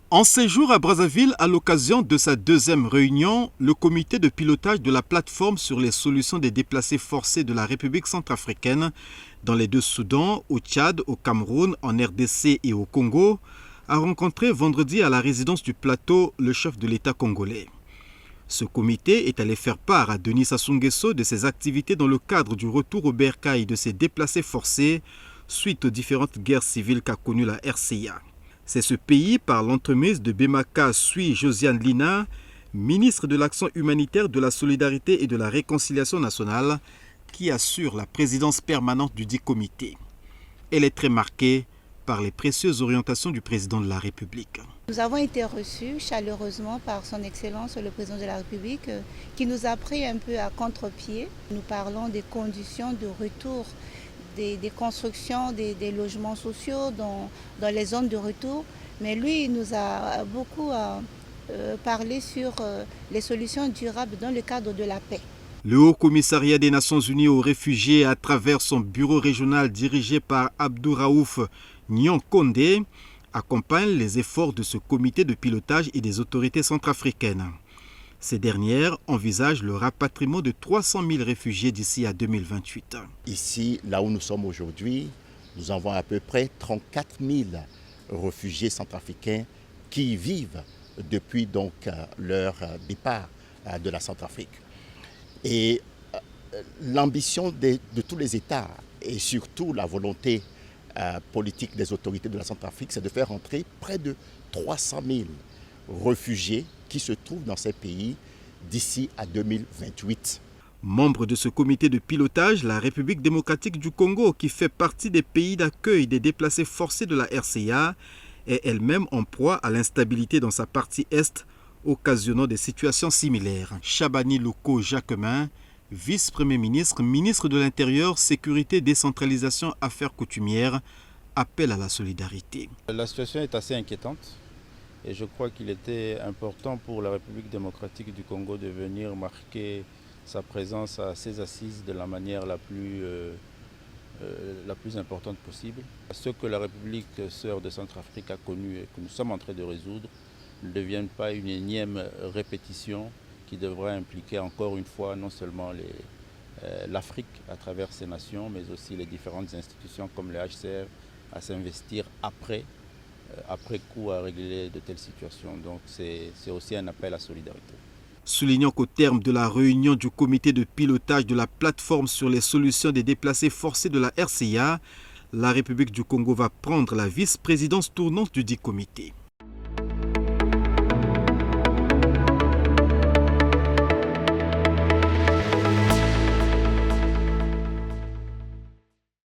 En séjour à Brazzaville, à l'occasion de sa deuxième réunion, le comité de pilotage de la plateforme sur les solutions des déplacés forcés de la République centrafricaine dans les deux Soudans, au Tchad, au Cameroun, en RDC et au Congo, a rencontré vendredi à la résidence du plateau le chef de l'État congolais. Ce comité est allé faire part à Denis Sassou Nguesso de ses activités dans le cadre du retour au bercail de ces déplacés forcés suite aux différentes guerres civiles qu'a connues la RCA. C'est ce pays, par l'entremise de Bemaka Sui Josiane Lina, ministre de l'Action humanitaire, de la solidarité et de la réconciliation nationale, qui assure la présidence permanente du dit comité. Elle est très marquée par les précieuses orientations du président de la République. Nous avons été reçus chaleureusement par son Excellence le président de la République qui nous a pris un peu à contre-pied. Nous parlons des conditions de retour, des constructions, des logements sociaux dans les zones de retour. Mais lui, il nous a beaucoup parlé sur les solutions durables dans le cadre de la paix. Le Haut Commissariat des Nations Unies aux réfugiés, à travers son bureau régional dirigé par Abdouraouf Nyon-Kondé, accompagne les efforts de ce comité de pilotage et des autorités centrafricaines. Ces dernières envisagent le rapatriement de 300 000 réfugiés d'ici à 2028. Ici, là où nous sommes aujourd'hui, nous avons à peu près 34 000 réfugiés centrafricains qui y vivent depuis donc leur départ de la Centrafrique. Et l'ambition de tous les États et surtout la volonté politique des autorités de la Centrafrique, c'est de faire entrer près de 300 000 réfugiés qui se trouvent dans ces pays d'ici à 2028. Membre de ce comité de pilotage, la République démocratique du Congo, qui fait partie des pays d'accueil des déplacés forcés de la RCA, est elle-même en proie à l'instabilité dans sa partie est, occasionnant des situations similaires. Chabani Loko Jacquemin, vice-premier ministre, ministre de l'Intérieur, Sécurité, Décentralisation, Affaires coutumières, appelle à la solidarité. La situation est assez inquiétante et je crois qu'il était important pour la République démocratique du Congo de venir marquer sa présence à ces assises de la manière la plus importante possible. Ce que la République sœur de Centrafrique a connu et que nous sommes en train de résoudre ne devienne pas une énième répétition qui devrait impliquer encore une fois non seulement l'Afrique à travers ses nations, mais aussi les différentes institutions comme le HCR à s'investir après coup à régler de telles situations. Donc c'est aussi un appel à solidarité. Soulignant qu'au terme de la réunion du comité de pilotage de la plateforme sur les solutions des déplacés forcés de la RCA, la République du Congo va prendre la vice-présidence tournante du dit comité.